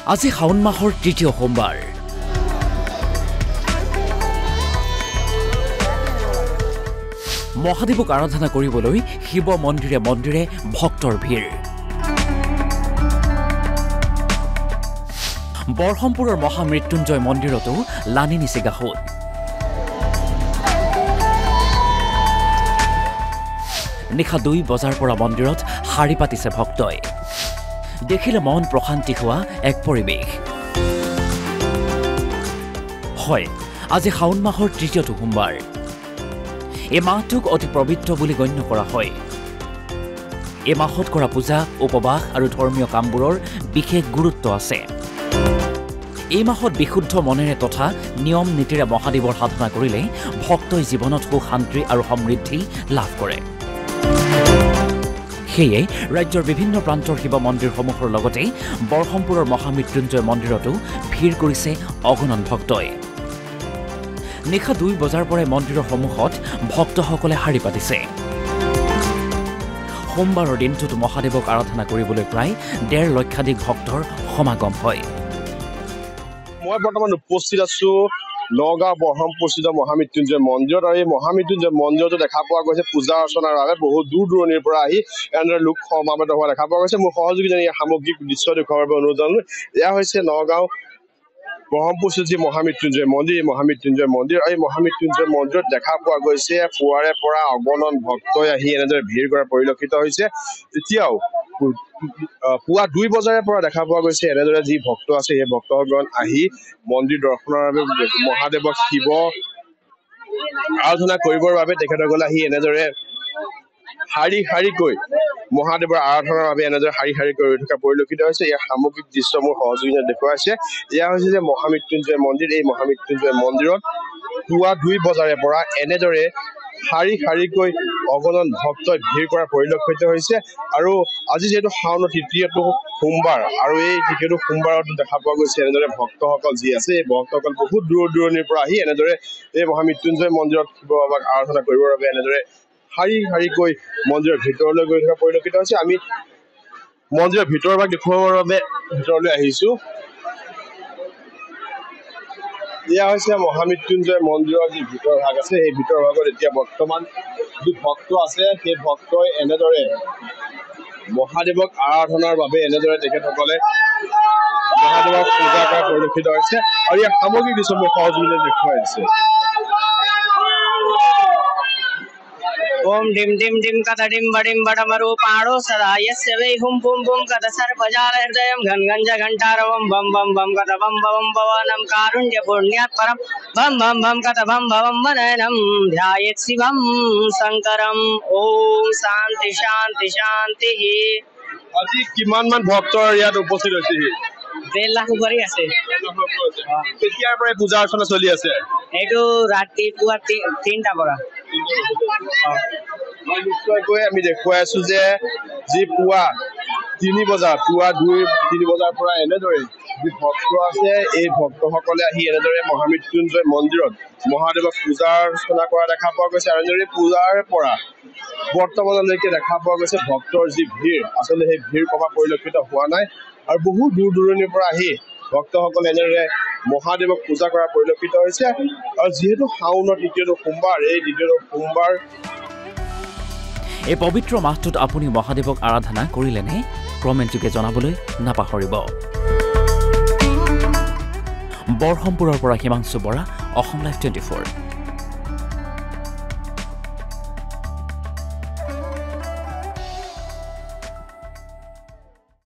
আজি শাওন মাহৰ তৃতীয় সোমবাৰ মহাদেৱক আৰাধনা কৰিবলৈ শিৱ মন্দিৰে মন্দিৰে ভক্তৰ ভিৰ বৰহমপুৰৰ মহামৃত্যুঞ্জয় মন্দিৰতো লানি নিছে গাহত নিশা 2 বজাৰ পৰা মন্দিৰত শাৰী পাতিছে ভক্তই দেখিলে মন প্ৰশান্তি হোৱা এক পৰিৱেশ হয় আজি শাওন মাহৰ তৃতীয়টো সোমবাৰ এই মাহটোক অতি পবিত্ৰ বুলি গণ্য কৰা হয় এই মাহত কৰা পূজা উপবাস আৰু ধৰ্মীয় কামবোৰৰ বিশেষ গুৰুত্ব আছে এই মাহত বিশুদ্ধ মনেৰে তথা নিয়ম নীতিৰে মহাদেৱৰ সাধনা কৰিলে ভক্তই জীৱনত সুখ শান্তি আৰু সমৃদ্ধি লাভ কৰে সেয়ে ৰাজ্যৰ বিভিন্ন প্ৰান্তৰ শিৱ মন্দিৰসমূহৰ লগতে বৰহমপুৰৰ মহামৃত্যুঞ্জয় মন্দিৰতো ভিৰ কৰিছে অগণন ভক্তই নিশা 2 বজাৰ পৰাই মন্দিৰৰ সন্মুখত ভক্তসকলে শাৰী পাতিছে সোমবাৰৰ দিনটোত মহাদেৱক আৰাধনা কৰিবলৈ প্ৰায় 1.5 লক্ষাধিক ভক্তৰ সমাগম হয় মই বৰ্তমান উপস্থিত আছো নগাঁও বৰহমপুৰস্থিত মহামৃত্যুঞ্জয় মন্দিৰত আৰু এই মহামৃত্যুঞ্জয় মন্দিৰতো দেখা পোৱা গৈছে পূজা অৰ্চনাৰ বাবে বহুত দূৰ দূৰণিৰ পৰা আহি এনেদৰে লোক সমাবেত হোৱা দেখা পোৱা গৈছে মোৰ সহযোগীজনে সামগ্ৰিক দৃশ্য দেখুৱাবৰ বাবে অনুৰোধ জনালোঁ এয়া হৈছে নগাঁও বৰহমপুৰস্থিত যি মহামৃত্যুঞ্জয় মন্দিৰ এই মহামৃত্যুঞ্জয় মন্দিৰ আৰু এই মহামৃত্যুঞ্জয় মন্দিৰত দেখা পোৱা গৈছে পুৱাৰে পৰা অগণন ভক্তই আহি এনেদৰে ভিৰ কৰা পৰিলক্ষিত হৈছে এতিয়াও পুৱা 2 বজাৰে পৰা দেখা পোৱা গৈছে এনেদৰে যি ভক্ত আছে সেই ভক্তগণ আহি মন্দিৰ দৰ্শনৰ বাবে মহাদেৱক শিৱ আৰাধনা কৰিবৰ বাবে তেখেতসকলে আহি এনেদৰে শাৰী শাৰীকৈ মহাদেৱৰ আৰাধনাৰ বাবে এনেদৰে শাৰী শাৰীকৈ ৰৈ থকা পৰিলক্ষিত হৈছে ইয়াৰ সামগ্ৰিক দৃশ্য মোৰ সহযোগীয়ে দেখুৱাইছে এয়া হৈছে যে মহামৃত্যুঞ্জয় মন্দিৰ এই মহামৃত্যুঞ্জয় মন্দিৰত পুৱা 2 বজাৰে পৰা এনেদৰে শাৰী শাৰীকৈ অগণন ভক্তই ভিৰ কৰা পৰিলক্ষিত হৈছে আৰু আজি যিহেতু শাওনৰ তৃতীয়টো সোমবাৰ আৰু এই তৃতীয়টো সোমবাৰত দেখা পোৱা গৈছে এনেদৰে ভক্তসকল যি আছে এই ভক্তসকল বহুত দূৰ দূৰণিৰ পৰা আহি এনেদৰে এই মহামৃত্যুঞ্জয় মন্দিৰত শিৱ বাবাক আৰাধনা কৰিবৰ বাবে এনেদৰে শাৰী শাৰীকৈ মন্দিৰৰ ভিতৰলৈ গৈ থকা পৰিলক্ষিত হৈছে আমি মন্দিৰৰ ভিতৰৰ ভাগ দেখুৱাবৰ বাবে ভিতৰলৈ আহিছো এয়া হৈছে মহামৃত্যুঞ্জয় মন্দিৰৰ যি ভিতৰ ভাগ আছে সেই ভিতৰ ভাগত এতিয়া বৰ্তমান যি ভক্ত আছে সেই ভক্তই এনেদৰে মহাদেৱক আৰাধনাৰ বাবে এনেদৰে তেখেতসকলে মহাদেৱক পূজা কৰা পৰিলক্ষিত হৈছে আৰু ইয়াৰ সামগ্ৰিক দৃশ্য মোৰ সহযোগীয়ে দেখুৱাই আছে ओम डिम डिम डिम कथ डिम बडिम बडमरूपाणो सदा यस्य वै हुम पुम पुम कथ सर्पजाल हृदयं घन घन घंटारवं बम बम बम कथ बम बम भवनं कारुण्य पुण्यात् परम बम बम बम कथ बम भवं वननं ध्यायेत् शिवं शंकरम ओम शांति शांति शांति আজি কিমান মান ভক্তৰ ইয়াত উপস্থিত হৈছে 1.5 লাখ উপৰি আছে কেতিয়াৰ পৰা পূজা অৰ্চনা চলি আছে এইটো ৰাতিপুৱা 3টা পৰা মই নিশ্চয়কৈ আমি দেখুৱাই আছো যে যি পুৱা 3 বজাৰ পুৱা 2-3 বজাৰ পৰা এনেদৰে যি ভক্ত আছে এই ভক্তসকলে আহি এনেদৰে মহামৃত্যুঞ্জয় মন্দিৰত মহাদেৱক পূজা অৰ্চনা কৰা দেখা পোৱা গৈছে আৰু এনেদৰে পূজাৰ পৰা বৰ্তমানলৈকে দেখা পোৱা গৈছে ভক্তৰ যি ভিৰ আচলতে সেই ভিৰ কমা পৰিলক্ষিত হোৱা নাই আৰু বহু দূৰ দূৰণিৰ পৰা আহি ভক্তসকলে এনেদৰে মহাদেৱক পূজা কৰা পৰিলক্ষিত হৈছে আৰু যিহেতু শাওনৰ তৃতীয়টো সোমবাৰ এই দ্বিতীয়টো সোমবাৰ এই পবিত্ৰ মাহটোত আপুনি মহাদেৱক আৰাধনা কৰিলেনে কমেণ্টযোগে জনাবলৈ নাপাহৰিব বৰহমপুৰৰ পৰা হিমাংশু বৰা অসম লাইভ 24